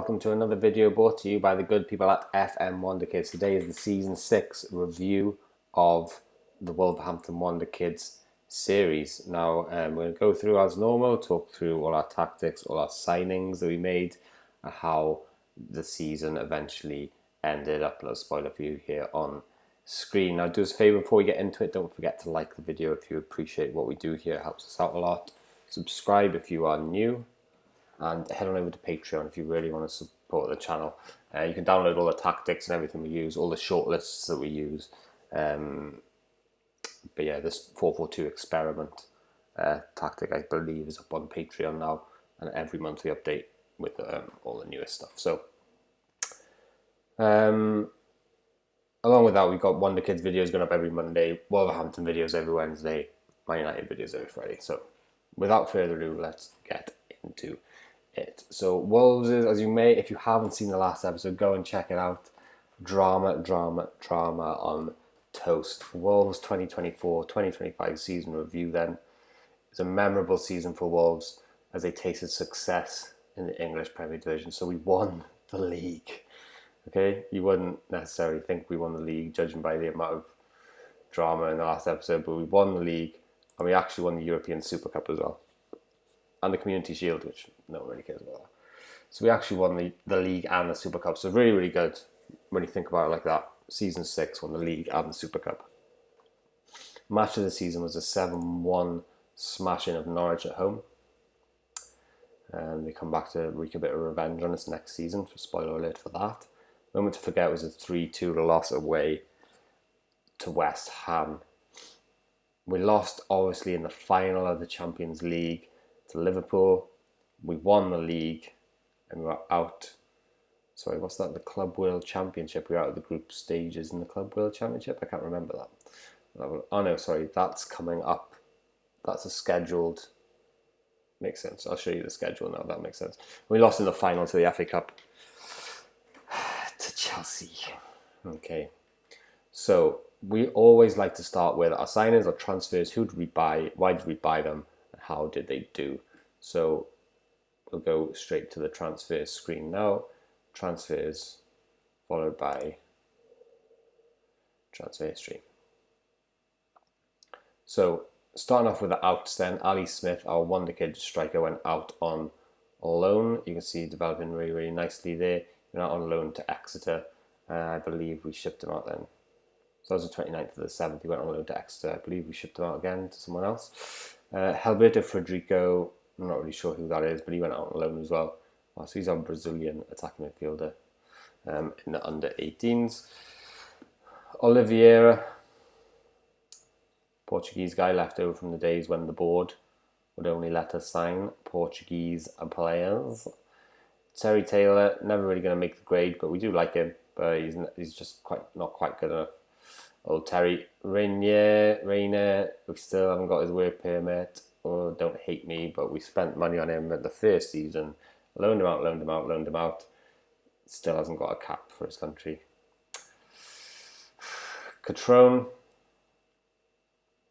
welcome to another video brought to you by the good people at FM Wonderkids. Today is the Season 6 review of the Wolverhampton Wonderkids series. Now, we're going to go through as normal, talk through all our tactics, all our signings that we made, and how the season eventually ended up. I'll spoil for you here on screen. Now, do us a favour before we get into it, don't forget to like the video if you appreciate what we do here. It helps us out a lot. Subscribe if you are new. And head on over to Patreon if you really want to support the channel. You can download all the tactics and everything we use, all the short lists that we use. But yeah, this 442 experiment tactic, I believe, is up on Patreon now. And every month we update with all the newest stuff. So, along with that, we've got Wonderkids videos going up every Monday, Wolverhampton videos every Wednesday, Man United videos every Friday. So, without further ado, let's get into it. So Wolves is, as you may, if you haven't seen the last episode, go and check it out. Drama on toast. Wolves 2024-2025 season review then. It's a memorable season for Wolves as they tasted success in the English Premier Division. So we won the league. Okay, you wouldn't necessarily think we won the league judging by the amount of drama in the last episode, but we won the league and we actually won the European Super Cup as well. And the Community Shield, which no one really cares about that. So we actually won the league and the Super Cup. So really, really good when you think about it like that. Season 6 won the league and the Super Cup. Match of the season was a 7-1 smashing of Norwich at home. And they come back to wreak a bit of revenge on us next season. Spoiler alert for that. Moment to forget was a 3-2 loss away to West Ham. We lost, obviously, in the final of the Champions League to Liverpool. We won the league and we were out. Sorry, what's that? The Club World Championship. We were out of the group stages in the Club World Championship. I can't remember that. Oh no, sorry, that's coming up. That's a scheduled. Makes sense. I'll show you the schedule now. That makes sense. We lost in the final to the FA Cup to Chelsea. Okay, so we always like to start with our signings, our transfers. Who did we buy? Why did we buy them? How did they do? So we'll go straight to the transfer screen now. Transfers followed by transfer history. So starting off with the outs then, Ali Smith, our Wonderkid striker, went out on loan. You can see developing really, really nicely there. He went out on loan to Exeter. I believe we shipped him out then. So that was the 29th of the 7th. He went on loan to Exeter. I believe we shipped him out again to someone else. Alberto Federico, I'm not really sure who that is, but he went out on loan as well. So he's our Brazilian attacking midfielder in the under-18s. Oliveira, Portuguese guy left over from the days when the board would only let us sign Portuguese players. Terry Taylor, never really going to make the grade, but we do like him, but he's just not quite good enough. Old Terry Rainier, we still haven't got his work permit. Oh, don't hate me, but we spent money on him at the first season. Loaned him out. Still hasn't got a cap for his country. Catrone,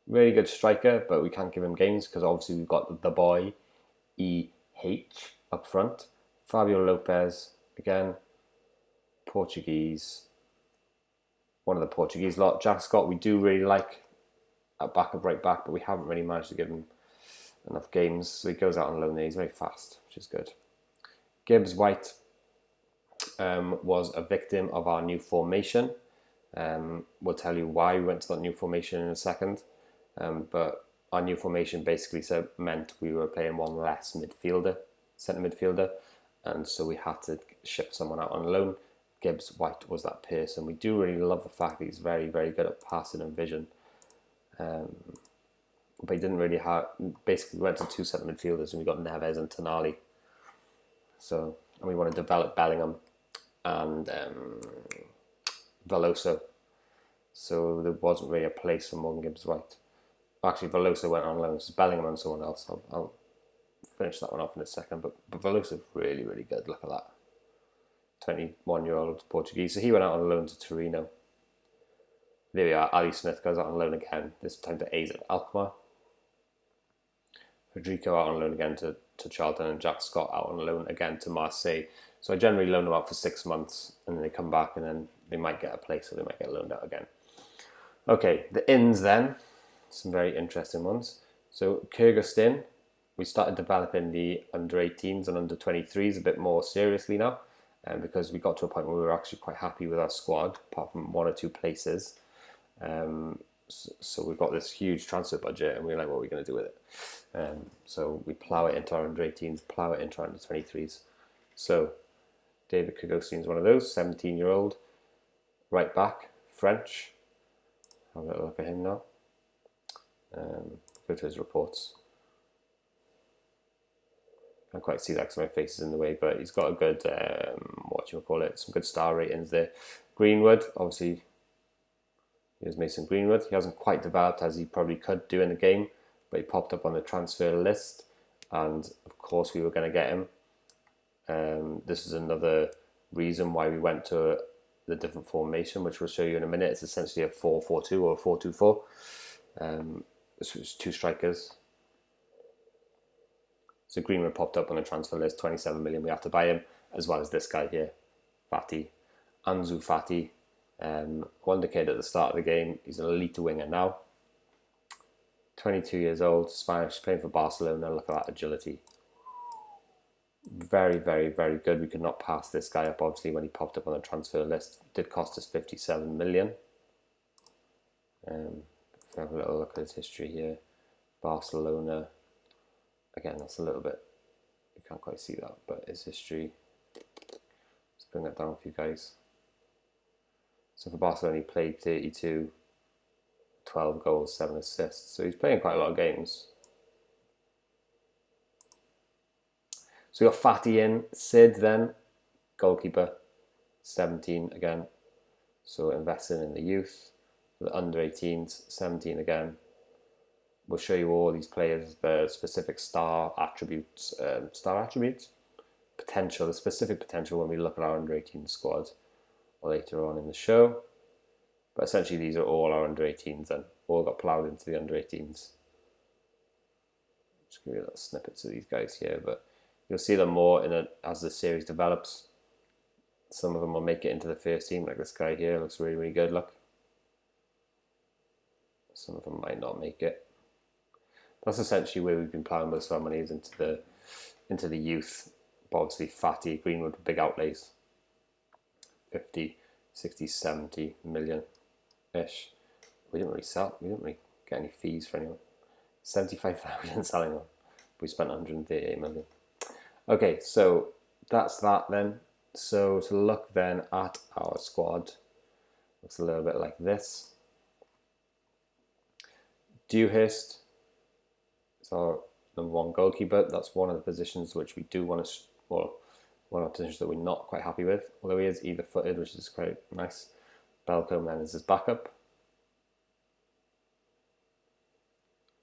really good striker, but we can't give him games because obviously we've got the boy E.H. up front. Fabio Lopez, again, Portuguese. One of the Portuguese lot. Jack Scott, we do really like at right back, but we haven't really managed to give him enough games. So he goes out on loan there. He's very fast, which is good. Gibbs White was a victim of our new formation. We'll tell you why we went to that new formation in a second. But our new formation basically meant we were playing one less midfielder, centre midfielder. And so we had to ship someone out on loan. Gibbs White was that person. We do really love the fact that he's very, very good at passing and vision. But he didn't really have... Basically, we went to two centre midfielders and we got Neves and Tonali. So, and we want to develop Bellingham and Veloso. So there wasn't really a place for Morgan Gibbs White. Actually, Veloso went on loan. So Bellingham and someone else. I'll finish that one off in a second. But Veloso's really, really good. Look at that. 21-year-old Portuguese. So he went out on loan to Torino. There we are. Ali Smith goes out on loan again. This time to AZ Alkmaar. Federico out on loan again to Charlton, and Jack Scott out on loan again to Marseille. So I generally loan them out for 6 months, and then they come back, and then they might get a place, or they might get loaned out again. Okay, the ins then, some very interesting ones. So Kyrgyzstan, we started developing the under-18s and under-23s a bit more seriously now, because we got to a point where we were actually quite happy with our squad, apart from 1 or 2 places. So we've got this huge transfer budget, and we're like, what are we going to do with it? So we plough it into our under-18s, plough it into our under-23s. So David Kyrgyzstan is one of those, 17-year-old, right back, French. Have a little look at him now. Go to his reports. Can't quite see that because my face is in the way, but he's got a good, some good star ratings there. Greenwood, obviously, here's Mason Greenwood. He hasn't quite developed as he probably could do in the game, but he popped up on the transfer list, and of course we were going to get him. This is another reason why we went to the different formation, which we'll show you in a minute. It's essentially a 4-4-2 or a 4-2-4. This was 2 strikers. So Greenwood popped up on the transfer list, 27 million. We have to buy him, as well as this guy here, Fati, Ansu Fati. Wonderkid at the start of the game. He's an elite winger now. 22 years old, Spanish, playing for Barcelona. Look at that agility. Very, very, very good. We could not pass this guy up, obviously, when he popped up on the transfer list. It did cost us 57 million. If we have a little look at his history here. Barcelona. Again, that's a little bit, you can't quite see that, but his history. Let's bring that down for you guys. So for Barcelona, he played 32, 12 goals, 7 assists. So he's playing quite a lot of games. So we got Fati in. Sid then, goalkeeper, 17 again. So investing in the youth. The under-18s, 17 again. We'll show you all these players, the specific star attributes, potential, the specific potential when we look at our under-18 squad later on in the show. But essentially these are all our under-18s and all got ploughed into the under-18s. Just give you little snippets of these guys here, but you'll see them more as the series develops. Some of them will make it into the first team, like this guy here, looks really, really good, look. Some of them might not make it. That's essentially where we've been ploughing most of our money, is into the youth. But obviously Fatty, Greenwood, big outlays. 50, 60, 70 million-ish. We didn't really get any fees for anyone. 75,000 selling them. We spent 138 million. Okay, so that's that then. So to look then at our squad, looks a little bit like this. Dewhurst is our number 1 goalkeeper. That's one of the positions which we do want to, one of the positions that we're not quite happy with. Although he is either-footed, which is quite nice. Belcombe then is his backup.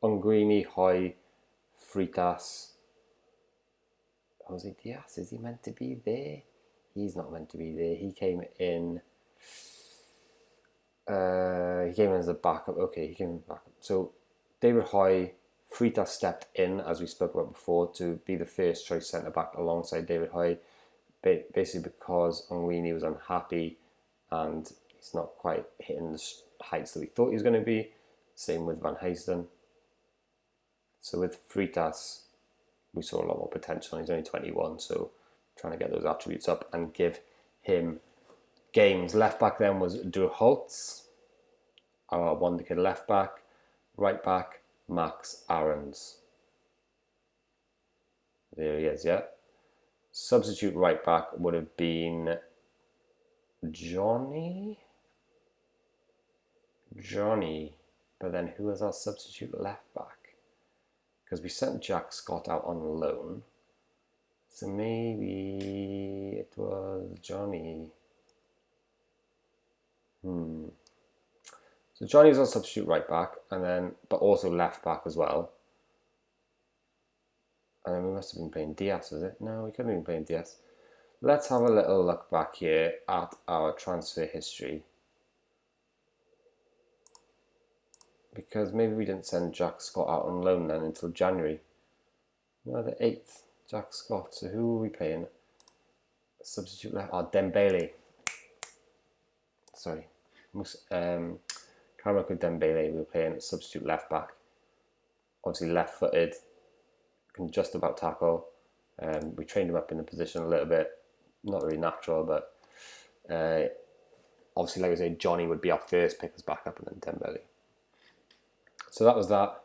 Unguini, Hoy, Fritas. Jose Diaz, is he meant to be there? He's not meant to be there. He came in. He came in as a backup. Okay, he came in as a backup. So David Hoy, Fritas stepped in, as we spoke about before, to be the first choice centre back alongside David Hoy, basically because Onwini was unhappy and he's not quite hitting the heights that we thought he was going to be. Same with Van Heysden. So with Fritas, we saw a lot more potential. He's only 21, so trying to get those attributes up and give him games. Left back then was De Holtz, our Wonderkid left back. Right back, Max Aarons. There he is, yeah. Substitute right back would have been Johnny. But then who was our substitute left back? Because we sent Jack Scott out on loan. So maybe it was Johnny. So Johnny was our substitute right back, but also left back as well. And then we must have been playing Diaz, was it? No, we couldn't have been playing Diaz. Let's have a little look back here at our transfer history. Because maybe we didn't send Jack Scott out on loan then until January. No, the 8th, Jack Scott. So who were we playing? Substitute left. Dembele. Sorry. Carmichael Dembele. We were playing substitute left back. Obviously left-footed. Can just about tackle. We trained him up in the position a little bit. Not really natural, but obviously, like I say, Johnny would be our first pick as backup, and then Dembele. So that was that.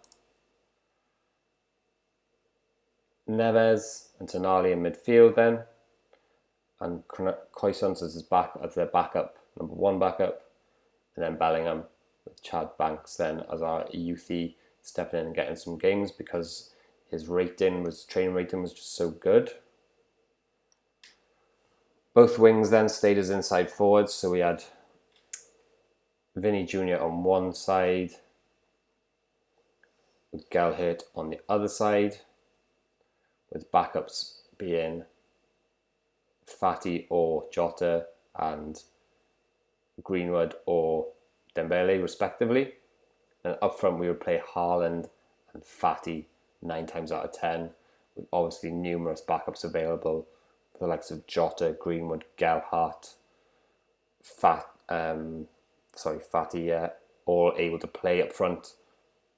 Neves and Tonali in midfield then, and Khoysons as their backup, number 1 backup, and then Bellingham with Chad Banks then as our youthy, stepping in and getting some games because his training rating was just so good. Both wings then stayed as inside forwards, so we had Vinny Jr. on one side, with Gelhart on the other side, with backups being Fati or Jota and Greenwood or Dembele respectively. And up front we would play Haaland and Fati 9 times out of 10, with obviously numerous backups available, the likes of Jota, Greenwood, Gelhart, Fati, all able to play up front,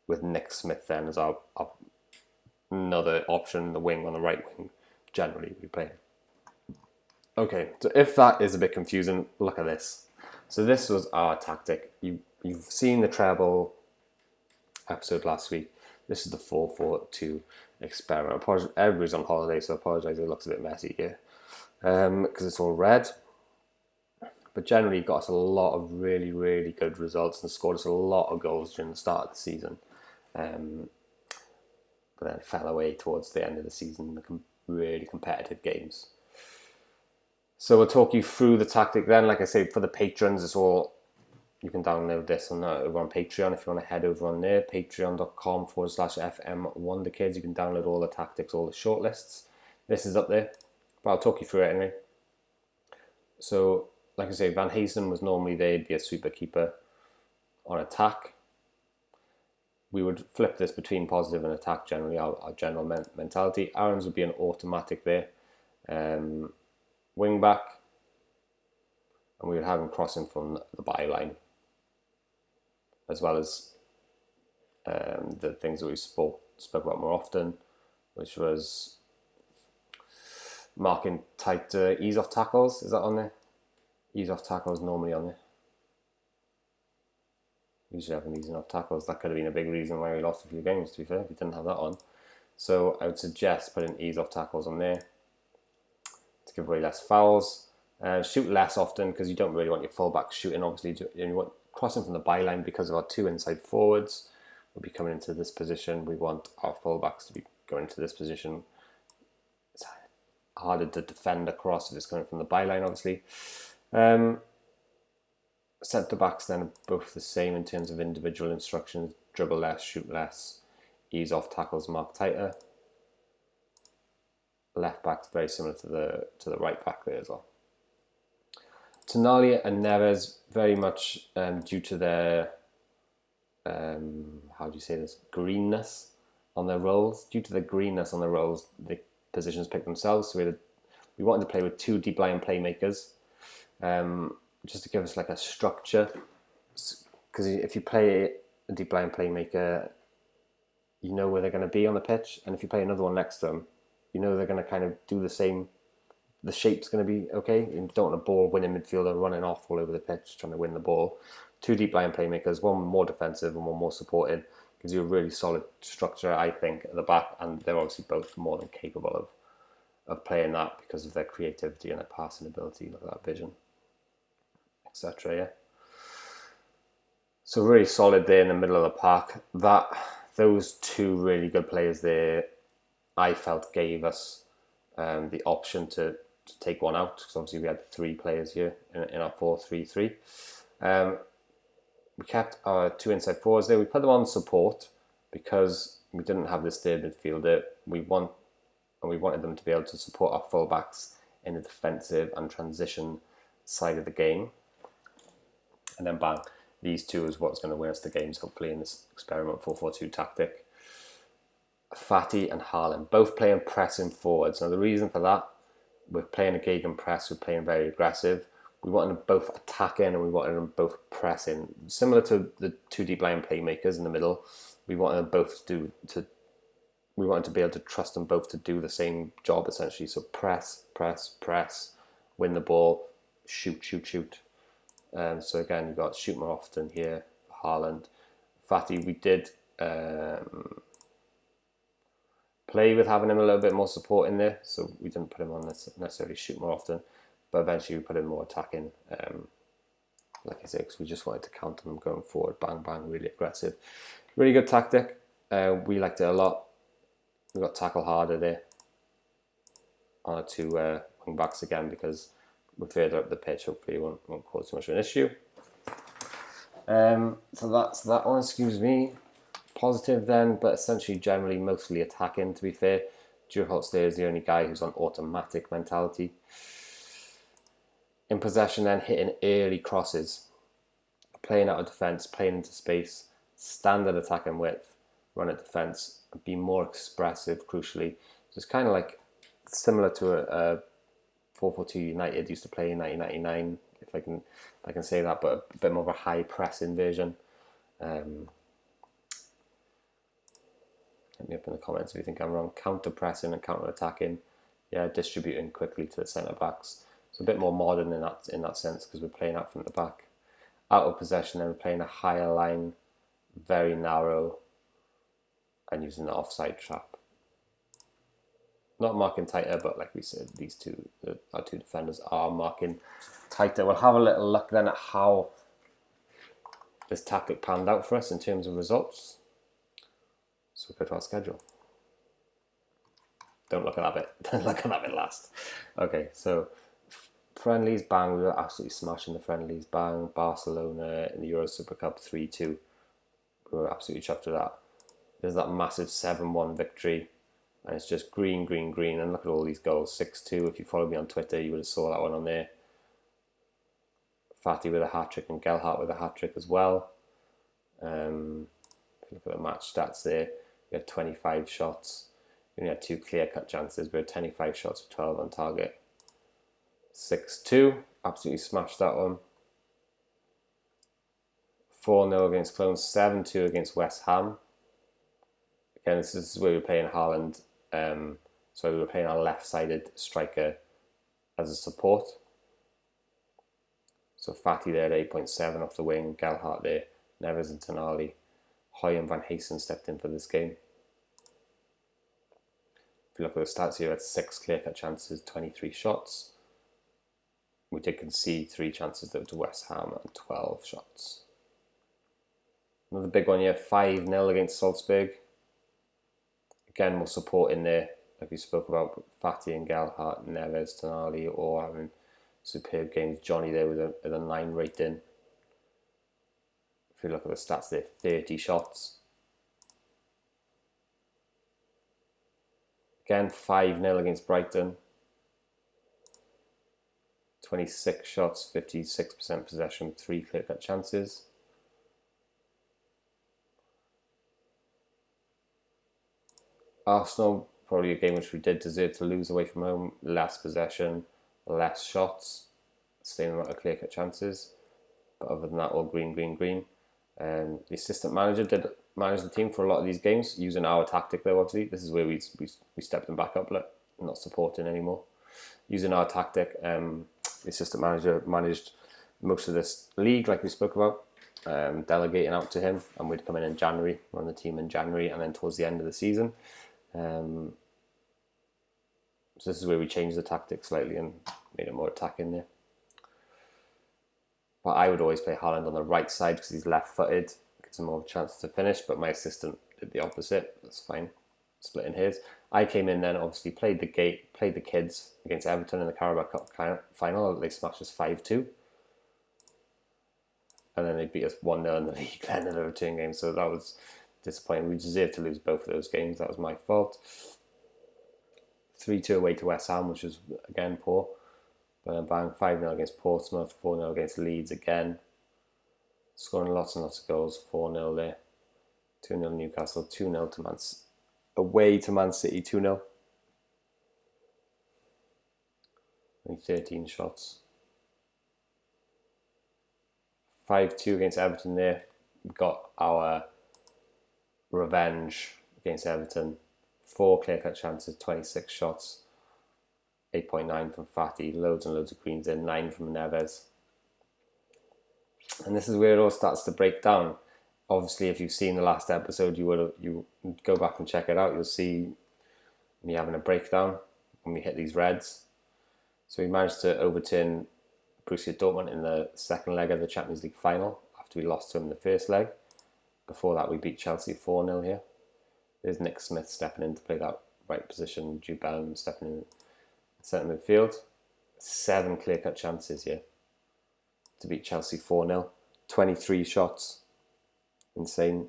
with Nick Smith then as our another option, the wing on the right wing, generally we play. Okay, so if that is a bit confusing, look at this. So this was our tactic. You've seen the treble episode last week. This is the 4-4-2 experiment. Everybody's on holiday, so I apologise, it looks a bit messy here. Because it's all red. But generally it got us a lot of really, really good results and scored us a lot of goals during the start of the season. But then fell away towards the end of the season in the really competitive games. So we'll talk you through the tactic then. Like I say, for the patrons, it's all, you can download this over on Patreon if you want to head over on there, patreon.com/FM20Kids. You can download all the tactics, all the shortlists. This is up there, but I'll talk you through it anyway. So, like I say, Van Haysen was normally there, he'd be a sweeper keeper on attack. We would flip this between positive and attack generally, our general mentality. Aaron's would be an automatic there. Wing back. And we would have him crossing from the byline. As well as the things that we spoke about more often, which was marking tight ease off tackles. Is that on there? Ease off tackles normally on there. Usually having easing off tackles. That could have been a big reason why we lost a few games, to be fair, if we didn't have that on. So I would suggest putting ease off tackles on there to give away less fouls. Shoot less often, because you don't really want your fullbacks shooting, obviously. You want crossing from the byline because of our 2 inside forwards. We'll be coming into this position. We want our fullbacks to be going into this position. It's harder to defend across if it's coming from the byline, obviously. Centre-backs then are both the same in terms of individual instructions. Dribble less, shoot less, ease off tackles, mark tighter. Left-back's very similar to the right-back there as well. Tonali and Neves, very much due to their, greenness on their roles. Due to the greenness on their roles, the positions picked themselves. So we wanted to play with 2 deep line playmakers. Just to give us like a structure, because if you play a deep line playmaker, you know where they're going to be on the pitch, and if you play another one next to them, you know they're going to kind of do the same. The shape's going to be okay. You don't want a ball winning midfielder running off all over the pitch trying to win the ball. 2 deep line playmakers, one more defensive and one more supporting, gives you a really solid structure, I think, at the back, and they're obviously both more than capable of playing that because of their creativity and their passing ability, like that vision, etc. Yeah. So really solid there in the middle of the park. Those 2 really good players there, I felt gave us the option to take one out, because obviously we had 3 players here in our 4-3-3. We kept our 2 inside forwards there. We put them on support because we didn't have this third midfielder. We wanted them to be able to support our fullbacks in the defensive and transition side of the game. And then bang, these 2 is what's going to win us the games, hopefully, in this experiment 4-4-2 tactic. Fati and Haaland, both playing pressing forwards. Now the reason for that, we're playing a Gegenpress press, we're playing very aggressive. We wanted them both attacking and we wanted them both pressing. Similar to the two deep line playmakers in the middle, we wanted them both we wanted to be able to trust them both to do the same job essentially. So press, press, press, win the ball, shoot, shoot, shoot. So again, you've got shoot more often here for Haaland. Fatty, we did play with having him a little bit more support in there, so we didn't put him on necessarily shoot more often, but eventually we put him more attacking, like I said, because we just wanted to counter them going forward, bang, bang, really aggressive. Really good tactic. We liked it a lot. We got tackle harder there on our two wing backs again because we're further up the pitch. Hopefully it won't cause too much of an issue. So that's that one, excuse me. Positive then, but essentially generally mostly attacking, to be fair. Duurholz there is the only guy who's on automatic mentality. In possession then, hitting early crosses, playing out of defence, playing into space, standard attacking width, run at defence, and be more expressive, crucially. So it's kind of like similar to a 4-4-2 United used to play in 1999, if I can say that, but a bit more of a high pressing version. Hit me up in the comments if you think I'm wrong. Counter pressing and counter attacking, yeah, distributing quickly to the centre backs. So a bit more modern in that sense because we're playing out from the back. Out of possession, then we're playing a higher line, very narrow, and using the offside trap. Not marking tighter, but like we said, our two defenders are marking tighter. We'll have a little look then at how this tactic panned out for us in terms of results. So we'll go to our schedule. Don't look at that bit. Don't look at that bit last. Okay, so friendlies, bang. We were absolutely smashing the friendlies, bang. Barcelona in the Euro Super Cup 3-2. We were absolutely chuffed with that. There's that massive 7-1 victory. And it's just green, green, green. And look at all these goals. 6-2. If you followed me on Twitter, you would have saw that one on there. Fatty with a hat-trick and Gelhardt with a hat-trick as well. If you look at the match stats there, we had 25 shots. We only had 2 clear-cut chances. We had 25 shots for 12 on target. 6-2. Absolutely smashed that one. 4-0 against Cologne. 7-2 against West Ham. Again, this is where we're playing Haaland. So we were playing our left-sided striker as a support. So Fatty there at 8.7 off the wing. Gelhardt there. Neves and Tonali. Hoy and Van Haysen stepped in for this game. If you look at the stats here, we had 6 clear-cut chances, 23 shots. We did concede 3 chances though to West Ham and 12 shots. Another big one here, 5-0 against Salzburg. Again, more support in there, like we spoke about, Fatty and Gelhardt, Neves, Tonali, all having superb games. Johnny there with a 9 rating. If you look at the stats there, 30 shots. Again, 5-0 against Brighton. 26 shots, 56% possession, 3 clear-cut chances. Arsenal, probably a game which we did deserve to lose away from home. Less possession, less shots, same amount of clear-cut chances. But other than that, all green, green, green. The assistant manager did manage the team for a lot of these games, using our tactic though, obviously. This is where we stepped them back up, like, not supporting anymore. Using our tactic, the assistant manager managed most of this league, like we spoke about, delegating out to him, and we'd come in January, run the team in January, and then towards the end of the season. So this is where we changed the tactic slightly and made it more attacking there. But I would always play Haaland on the right side because he's left-footed, gives him more of a chance to finish, but my assistant did the opposite. That's fine, splitting his. I came in then, obviously played the kids against Everton in the Carabao Cup final. They smashed us 5-2. And then they beat us 1-0 in the league then in the return game. So that was disappointing. We deserved to lose both of those games. That was my fault. 3-2 away to West Ham, which was, again, poor. But then bang, 5-0 against Portsmouth, 4-0 against Leeds again. Scoring lots and lots of goals, 4-0 there. 2-0 Newcastle, 2-0 to away to Man City, 2-0. only 13 shots. 5-2 against Everton there. We got our revenge against Everton. 4 clear-cut chances, 26 shots. 8.9 from Fatty, loads and loads of greens in, 9 from Neves. And this is where it all starts to break down. Obviously, if you've seen the last episode, you go back and check it out. You'll see me having a breakdown when we hit these reds. So we managed to overturn Borussia Dortmund in the second leg of the Champions League final after we lost to them in the first leg. Before that, we beat Chelsea 4-0 here. There's Nick Smith stepping in to play that right position. Jude Bellingham stepping in centre midfield. 7 clear-cut chances here to beat Chelsea 4-0. 23 shots. Insane.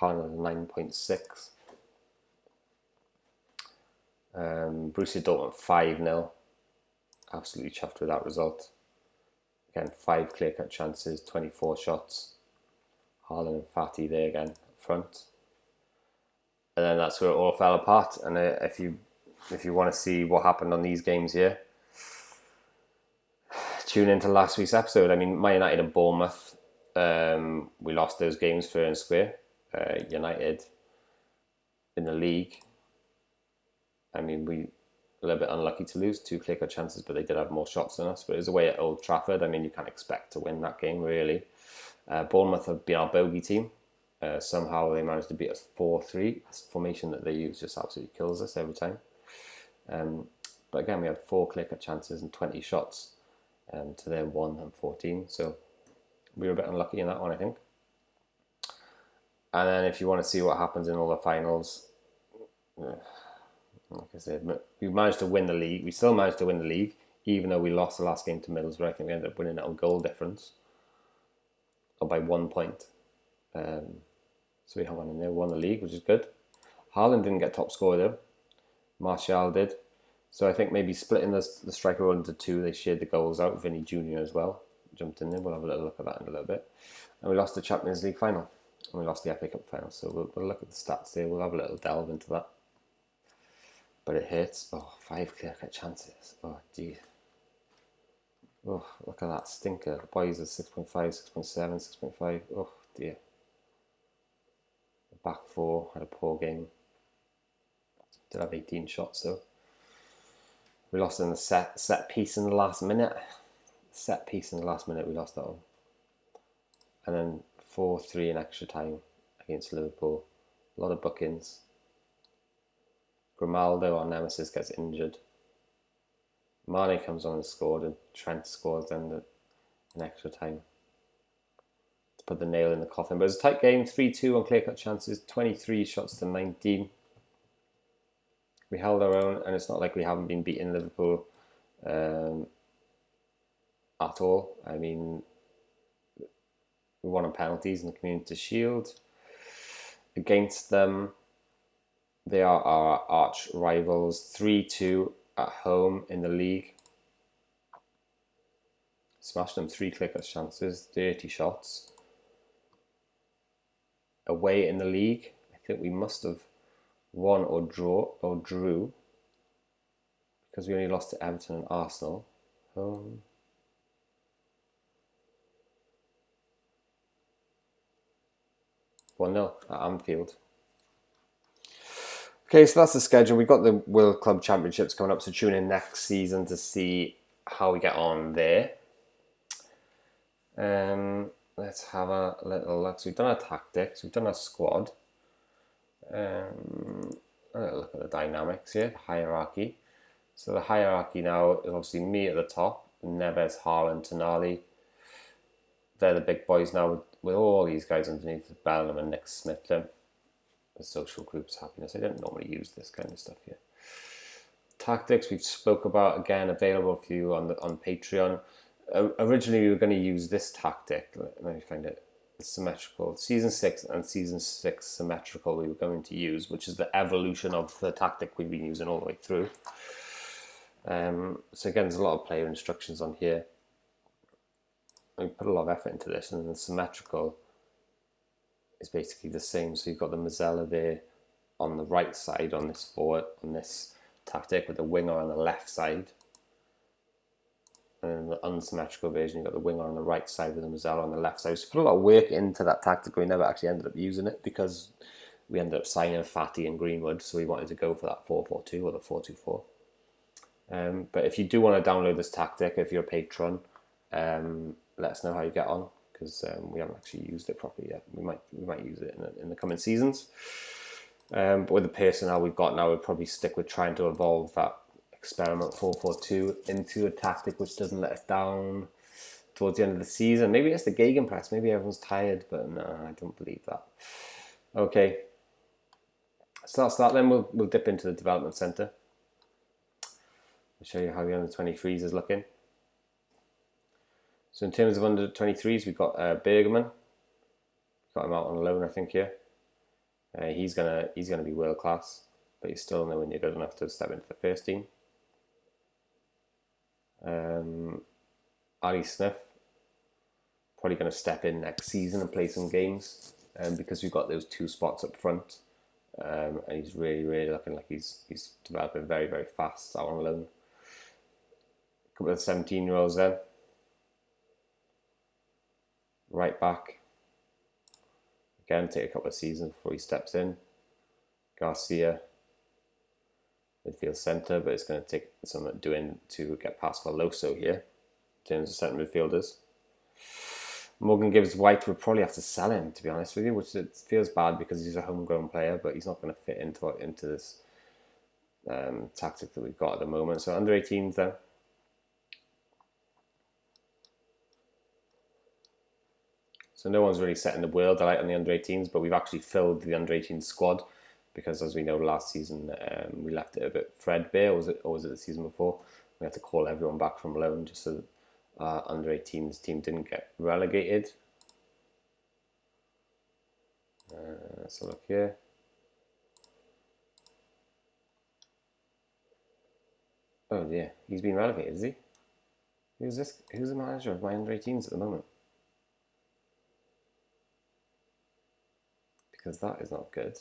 Haaland 9.6. Borussia Dortmund 5-0. Absolutely chuffed with that result. Again, 5 clear-cut chances, 24 shots. Haaland and Fatty there again up front. And then that's where it all fell apart. And if you want to see what happened on these games here, tune into last week's episode. I mean, Man United and Bournemouth, we lost those games fair and square. United in the league, I mean, we a little bit unlucky to lose 2 clear-cut chances, but they did have more shots than us. But it was away at Old Trafford. I mean, you can't expect to win that game, really. Bournemouth have been our bogey team. Somehow they managed to beat us 4-3. This formation that they use just absolutely kills us every time. But again, we had 4 clear-cut chances and 20 shots to their 1 and 14. So we were a bit unlucky in that one, I think. And then if you want to see what happens in all the finals, like I said, we managed to win the league. We still managed to win the league, even though we lost the last game to Middlesbrough. I think we ended up winning it on goal difference, or by 1 point. So we hung on in there, won the league, which is good. Haaland didn't get top scorer though. Martial did. So I think maybe splitting the striker role into 2, they shared the goals out. Vinny Jr. as well jumped in there. We'll have a little look at that in a little bit. And we lost the Champions League final. And we lost the FA Cup final. So we'll look at the stats there. We'll have a little delve into that. But it hurts. Oh, 5 clear-cut chances. Oh, geez. Oh, look at that stinker. The boys are 6.5, 6.7, 6.5. Oh, dear. The back 4 had a poor game. Did have 18 shots, though. We lost in the set piece in the last minute. Set piece in the last minute, we lost that one. And then 4-3 in extra time against Liverpool. A lot of bookings. Grimaldo, our nemesis, gets injured. Mane comes on and scored, and Trent scores then in extra time to put the nail in the coffin. But it was a tight game, 3-2 on clear-cut chances, 23 shots to 19. We held our own, and it's not like we haven't been beating Liverpool at all. I mean, we won on penalties in the Community Shield against them. They are our arch rivals. 3-2 at home in the league. Smashed them 3 clear-cut chances, 30 shots. Away in the league, I think we must have won or drew because we only lost to Everton and Arsenal. 1-0 at Anfield. Okay, so that's the schedule. We've got the World Club Championships coming up, so tune in next season to see how we get on there. Let's have a little look. So we've done our tactics, we've done our squad. A little look at the dynamics here, the hierarchy. So the hierarchy now is obviously me at the top, Neves, Haaland, Tonali. They're the big boys now with all these guys underneath, Bellingham and Nick Smith. The social group's happiness. I don't normally use this kind of stuff here. Tactics we've spoke about, again, available for you on Patreon. Originally we were going to use this tactic. Let me find it. It's symmetrical. Season 6 and Season 6 symmetrical we were going to use, which is the evolution of the tactic we've been using all the way through. So again, there's a lot of player instructions on here. We put a lot of effort into this, and the symmetrical is basically the same. So you've got the Mazzella there on the right side on this forward, on this tactic, with the winger on the left side. And the unsymmetrical version, you've got the winger on the right side with the Mazzella on the left side. So we put a lot of work into that tactic. We never actually ended up using it because we ended up signing Fatty and Greenwood, so we wanted to go for that 4-4-2 or the 4-2-4. But if you do want to download this tactic, if you're a patron, let us know how you get on, because we haven't actually used it properly yet. We might use it in the coming seasons. But with the personnel we've got now, we'll probably stick with trying to evolve that experiment 4-4-2 into a tactic which doesn't let us down towards the end of the season. Maybe it's the gegenpress. Maybe everyone's tired, but no, I don't believe that. Okay. So that's that. Then we'll dip into the development centre. I'll show you how the under 23s is looking. So in terms of under 23s, we've got Bergman. Got him out on loan, I think, here. He's gonna be world class, but he's still nowhere near good enough to step into the first team. Ali Smith probably going to step in next season and play some games, because we've got those 2 spots up front, and he's really looking like he's developing very fast out on loan. A couple of 17-year-olds then. Right back. Again, take a couple of seasons before he steps in. Garcia, midfield centre, but it's going to take some doing to get past Veloso here in terms of centre midfielders. Morgan Gibbs-White would probably have to sell him, to be honest with you, which it feels bad because he's a homegrown player, but he's not going to fit into this tactic that we've got at the moment. So under 18s then. So no one's really setting the world alight on the under 18s, but we've actually filled the under 18 squad because, as we know, last season we left it a bit threadbare, or was it the season before? We had to call everyone back from loan just so that our under 18s team didn't get relegated. Let's have a look here. Oh dear, he's been relegated, is he? Who's this? Who's the manager of my under 18s at the moment? Because that is not good.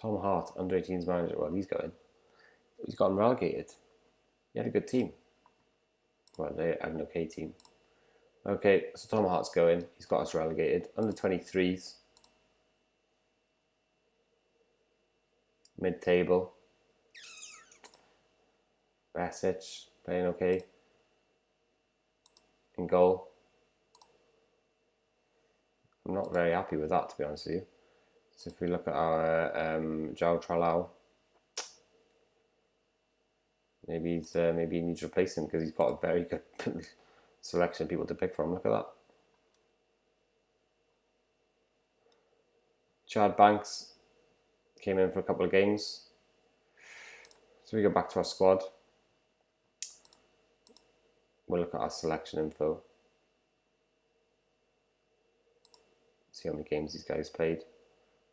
Tom Hart, under 18s manager. Well, he's gotten relegated. He had a good team. Well, they had an okay team. Okay, so Tom Hart's going. He's got us relegated. Under 23s. Mid-table. Basic, playing okay. In goal. I'm not very happy with that, to be honest with you. So if we look at our João Tralau, maybe he needs to replace him because he's got a very good selection of people to pick from. Look at that. Chad Banks came in for a couple of games. So we go back to our squad. We'll look at our selection info. See how many games these guys played.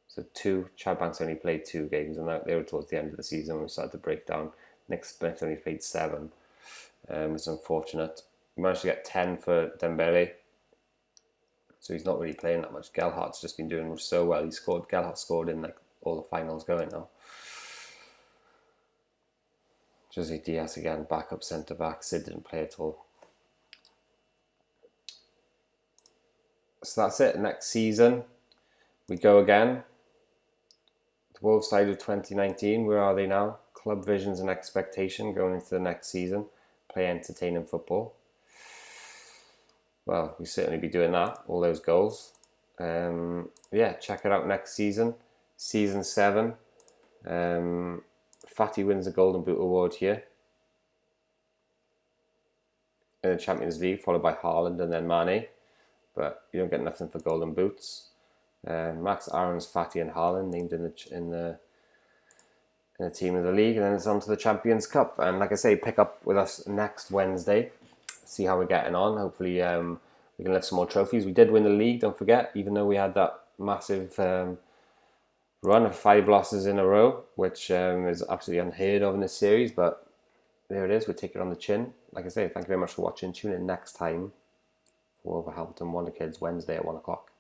So 2. Chad Banks only played 2 games, and they were towards the end of the season when we started to break down. Nick Smith only played 7. It's unfortunate. We managed to get 10 for Dembele. So he's not really playing that much. Gelhart's just been doing so well. Gelhart scored in like all the finals going now. Jose Diaz again, backup centre back. Sid didn't play at all. So that's it. Next season, we go again. The Wolves side of 2019. Where are they now? Club visions and expectation going into the next season. Play entertaining football. Well, we certainly be doing that. All those goals. Yeah, check it out next season. Season 7. Fatty wins the Golden Boot award here in the Champions League, followed by Haaland and then Mane. But you don't get nothing for Golden Boots. Max Aaron's, Fatty and Haaland named in the team of the league, and then it's on to the Champions Cup. And like I say, pick up with us next Wednesday. See how we're getting on. Hopefully we can lift some more trophies. We did win the league, don't forget, even though we had that massive run of 5 losses in a row, which is absolutely unheard of in this series, but there it is. We take it on the chin. Like I say, thank you very much for watching. Tune in next time for Wolverhampton Wonderkids Wednesday at 1 o'clock.